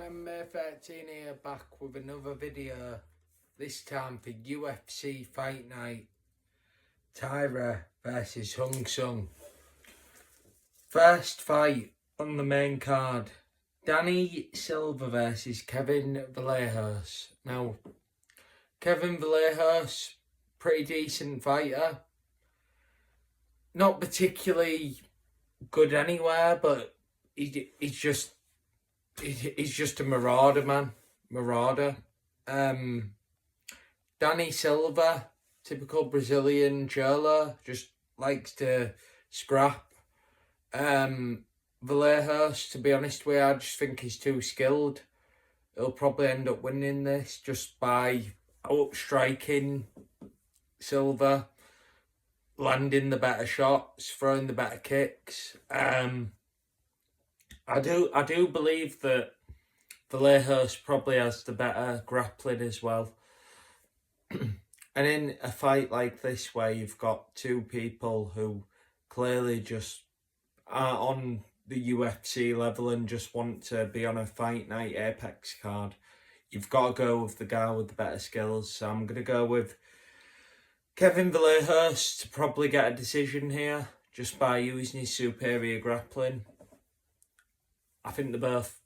I'm May13 here, back with another video, this time for UFC Fight Night, Taira versus Hung Sung. First fight on the main card, Danny Silva versus Kevin Vallejos. Now, Kevin Vallejos, pretty decent fighter, not particularly good anywhere, but he's just a marauder, man. Danny Silva, typical Brazilian cholo, just likes to scrap. Vallejos, to be honest with you, I just think he's too skilled. He'll probably end up winning this just by outstriking Silva, landing the better shots, throwing the better kicks. I do believe that Vallejos probably has the better grappling as well. And in a fight like this, where you've got two people who clearly just are on the UFC level and just want to be on a Fight Night Apex card, you've got to go with the guy with the better skills. So I'm going to go with Kevin Vallejos to probably get a decision here, just by using his superior grappling. I think they're both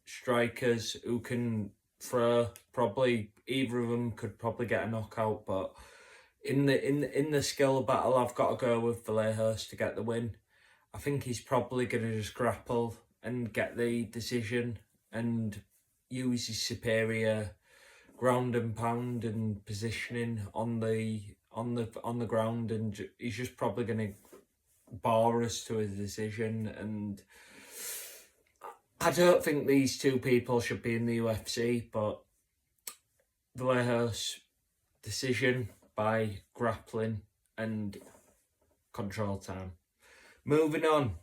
strikers who can throw. Probably either of them could probably get a knockout, but in the skill battle, I've got to go with Vallejos to get the win. I think he's probably going to just grapple and get the decision and use his superior ground and pound and positioning on the ground, and he's just probably going to bar us to a decision. And I don't think these two people should be in the UFC, but Vallejos, decision by grappling and control time. Moving on.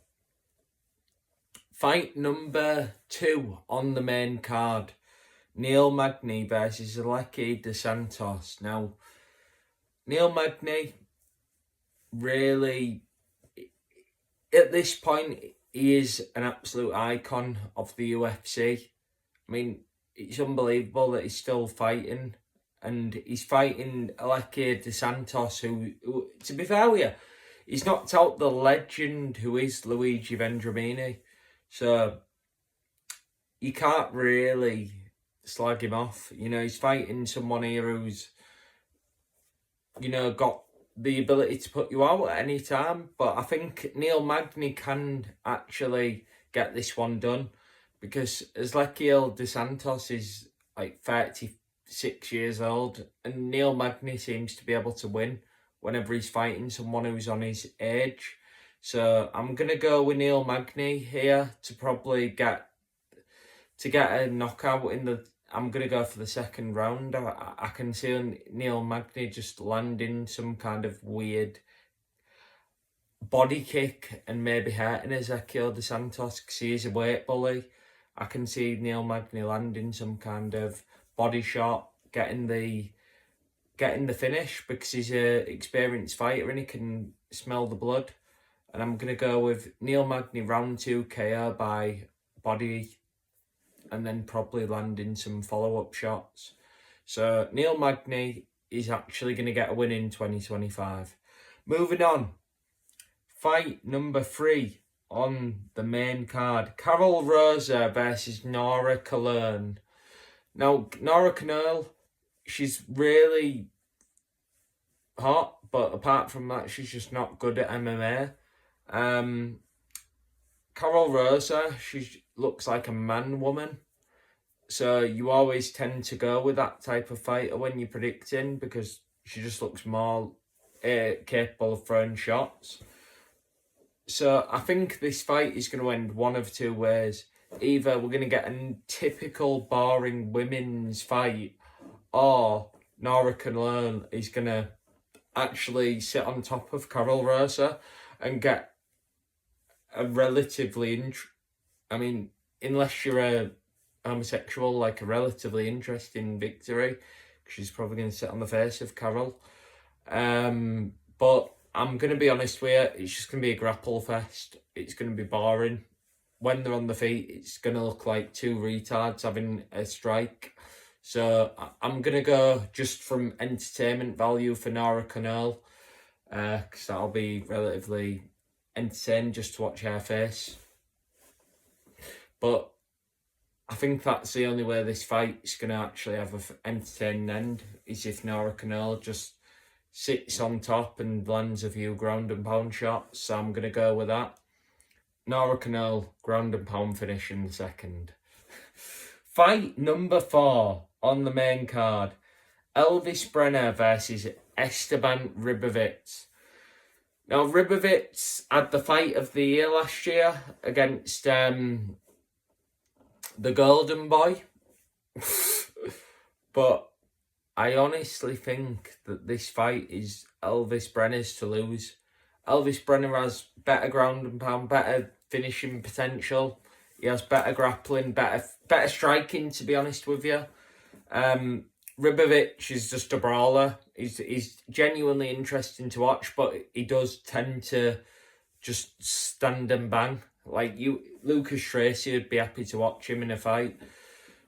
Fight number 2 on the main card. Neil Magny versus Aleki dos Santos. Now, Neil Magny, really, at this point, he is an absolute icon of the UFC. I mean, it's unbelievable that he's still fighting. And he's fighting Aleki dos Santos, who, to be fair with you, he's knocked out the legend who is Luigi Vendramini. So, you can't really slag him off. You know, he's fighting someone here who's, you know, got the ability to put you out at any time. But I think Neil Magny can actually get this one done, because Aleki dos Santos is like 36 years old, and Neil Magny seems to be able to win whenever he's fighting someone who's on his age. So I'm going to go with Neil Magny here to probably get a knockout in the... I'm going to go for the second round. I can see Neil Magny just landing some kind of weird body kick and maybe hurting Aleki dos Santos, because he is a weight bully. I can see Neil Magny landing some kind of body shot, getting the finish, because he's an experienced fighter and he can smell the blood. And I'm going to go with Neil Magny round 2 KO by body, and then probably landing some follow-up shots. So Neil Magny is actually going to get a win in 2025. Moving on. Fight number 3 on the main card. Carol Rosa versus Nora Kallern. Now, Nora Kallern, she's really hot, but apart from that, she's just not good at MMA. Carol Rosa, she looks like a man-woman. So you always tend to go with that type of fighter when you're predicting, because she just looks more capable of throwing shots. So I think this fight is going to end one of two ways. Either we're going to get a typical boring women's fight, or Nora Kallern is going to actually sit on top of Carol Rosa and get a relatively... I mean, unless you're a homosexual, like a relatively interesting victory, because she's probably going to sit on the face of Carol. But I'm going to be honest with you, it's just going to be a grapple fest. It's going to be boring. when they're on the feet, it's going to look like two retards having a strike. So I'm going to go just from entertainment value for Nora Cornell, because that'll be relatively entertaining just to watch her face. But I think that's the only way this fight's going to actually have an entertaining end, is if Nora Cornell just sits on top and lands a few ground and pound shots. So I'm going to go with that. Nora Cornell, ground and pound finish in the second. Fight number 4 on the main card. Elvis Brenner versus Esteban Ribovics. Now, Ribovics had the fight of the year last year against the Golden Boy. But I honestly think that this fight is Elvis Brenner's to lose. Elvis Brenner has better ground and pound, better finishing potential. He has better grappling, better striking, to be honest with you. Ribovics is just a brawler. He's genuinely interesting to watch, but he does tend to just stand and bang. Like, Lucas Tracy would be happy to watch him in a fight.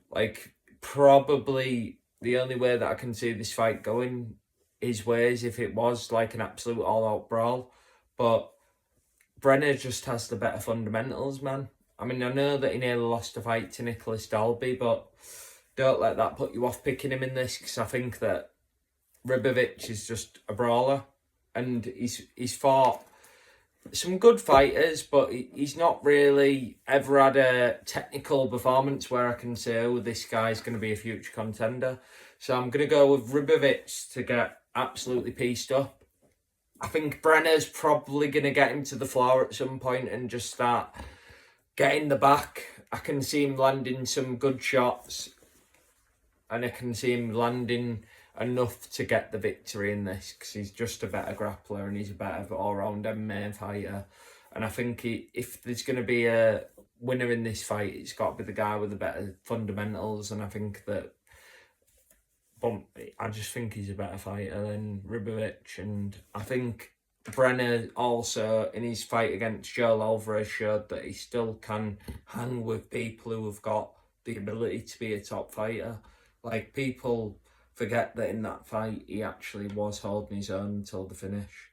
Like, probably the only way that I can see this fight going his way is if it was like an absolute all-out brawl. But Brenner just has the better fundamentals, man. I mean, I know that he nearly lost a fight to Nicholas Dalby, but don't let that put you off picking him in this, because I think that Ribovics is just a brawler, and he's fought some good fighters, but he's not really ever had a technical performance where I can say, oh, this guy's going to be a future contender. So I'm going to go with Ribovics to get absolutely pieced up. I think Brenner's probably going to get him to the floor at some point and just start getting the back. I can see him landing some good shots, and I can see him landing enough to get the victory in this, because he's just a better grappler and he's a better all-round MMA fighter. And I think if there's going to be a winner in this fight, it's got to be the guy with the better fundamentals. And I think that, I just think he's a better fighter than Ribovics. And I think Brenner also, in his fight against Joel Alvarez, showed that he still can hang with people who have got the ability to be a top fighter. Like, people forget that in that fight, he actually was holding his own until the finish.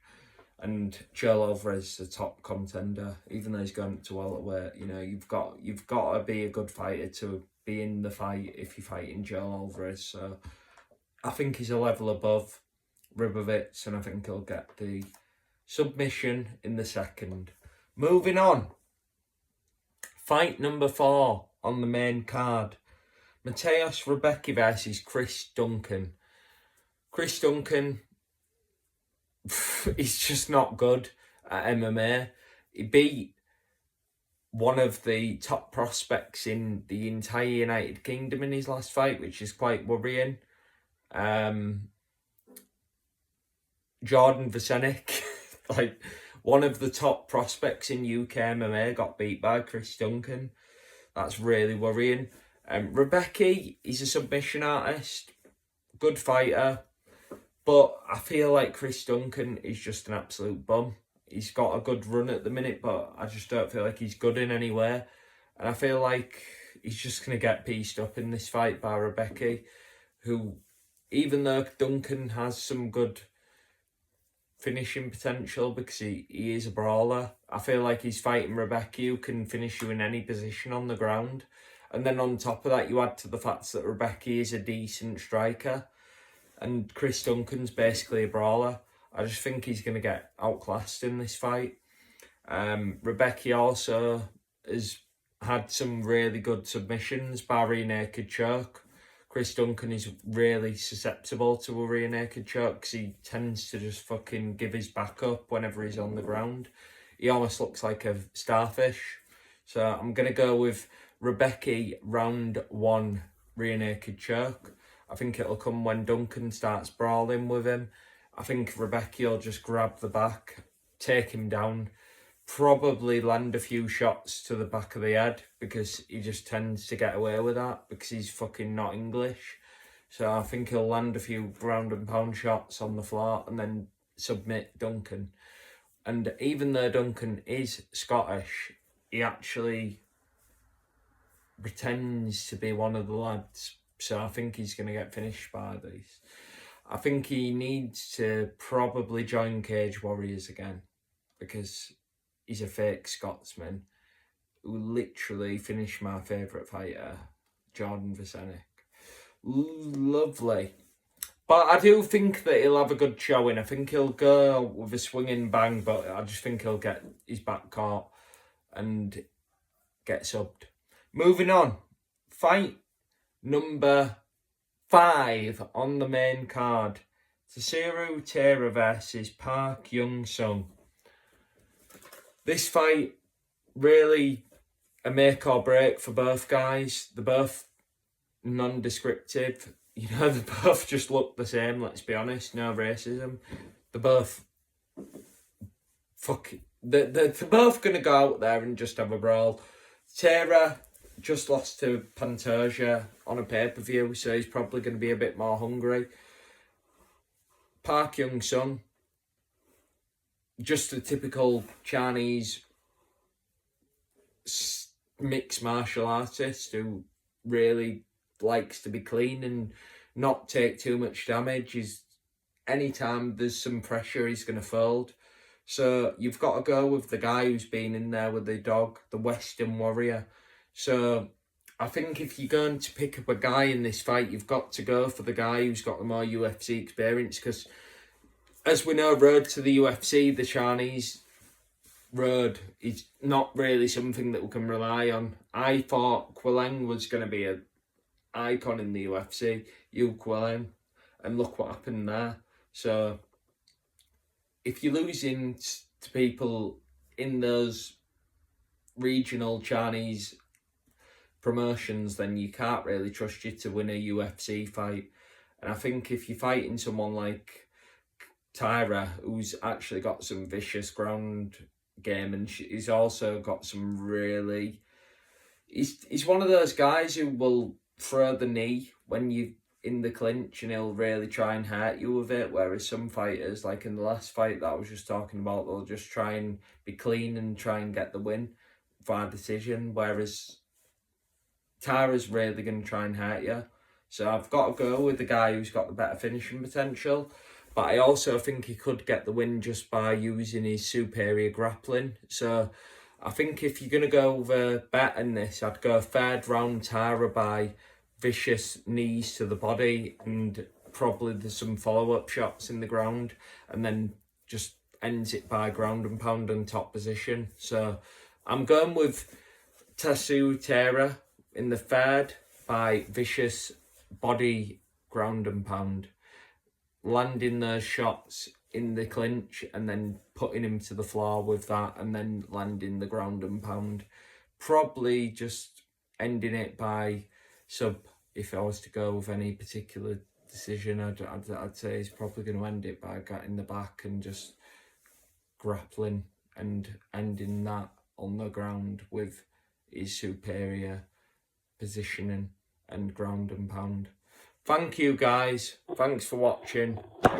And Joel Alvarez is a top contender, even though he's gone to welterweight. You know, you've got to be a good fighter to be in the fight if you're fighting Joel Alvarez. So I think he's a level above Ribovics, and I think he'll get the submission in the second. Moving on. Fight number 4 on the main card. Mateusz Rebecki versus Chris Duncan. Chris Duncan, he's just not good at MMA. He beat one of the top prospects in the entire United Kingdom in his last fight, which is quite worrying. Jordan Vasenik, like one of the top prospects in UK MMA, got beat by Chris Duncan. That's really worrying. Rebecki, he's a submission artist, good fighter, but I feel like Chris Duncan is just an absolute bum. He's got a good run at the minute, but I just don't feel like he's good in any way. And I feel like he's just going to get pieced up in this fight by Rebecki, who, even though Duncan has some good finishing potential because he is a brawler, I feel like he's fighting Rebecki, who can finish you in any position on the ground. And then on top of that, you add to the fact that Rebecki is a decent striker and Chris Duncan's basically a brawler. I just think he's going to get outclassed in this fight. Rebecki also has had some really good submissions by rear naked choke. Chris Duncan is really susceptible to a rear naked choke because he tends to just fucking give his back up whenever he's on the ground. He almost looks like a starfish. So I'm going to go with Rebecki round 1 rear naked choke. I think it'll come when Duncan starts brawling with him. I think Rebecki will just grab the back, take him down, probably land a few shots to the back of the head because he just tends to get away with that because he's fucking not English. So I think he'll land a few ground and pound shots on the floor and then submit Duncan. And even though Duncan is Scottish, he actually pretends to be one of the lads. So I think he's going to get finished by this. I think he needs to probably join Cage Warriors again, because he's a fake Scotsman who literally finished my favourite fighter, Jordan Vasenic. Lovely. But I do think that he'll have a good showing. I think he'll go with a swinging bang, but I just think he'll get his back caught and get subbed. Moving on. Fight number 5 on the main card. Taira versus Park Young-sung. This fight really a make or break for both guys. They're both non-descriptive. You know, they both just look the same, let's be honest. No racism. They're both they're both going to go out there and just have a brawl. Taira just lost to Pantoja on a pay-per-view, so he's probably going to be a bit more hungry. Park Young-sung, just a typical Chinese mixed martial artist who really likes to be clean and not take too much damage. Anytime there's some pressure, he's going to fold. So you've got to go with the guy who's been in there with the dog, the Western Warrior. So I think if you're going to pick up a guy in this fight, you've got to go for the guy who's got the more UFC experience, because as we know, road to the UFC, the Chinese road is not really something that we can rely on. I thought Quileng was going to be an icon in the UFC, Yu Quileng, and look what happened there. So if you're losing to people in those regional Chinese promotions, then you can't really trust you to win a UFC fight. And I think if you're fighting someone like Taira, who's actually got some vicious ground game, and he's also got some really... He's one of those guys who will throw the knee when you in the clinch, and he'll really try and hurt you with it, whereas some fighters, like in the last fight that I was just talking about, they'll just try and be clean and try and get the win via decision, whereas Taira's really going to try and hurt you. So I've got to go with the guy who's got the better finishing potential, but I also think he could get the win just by using his superior grappling. So I think if you're going to go over bet in this, I'd go third round Taira by vicious knees to the body, and probably there's some follow-up shots in the ground, and then just ends it by ground and pound and top position. So I'm going with Taira in the third by vicious body ground and pound, landing those shots in the clinch and then putting him to the floor with that, and then landing the ground and pound. Probably just ending it by sub. If I was to go with any particular decision, I'd say he's probably going to end it by getting the back and just grappling and ending that on the ground with his superior positioning and ground and pound. Thank you guys. Thanks for watching.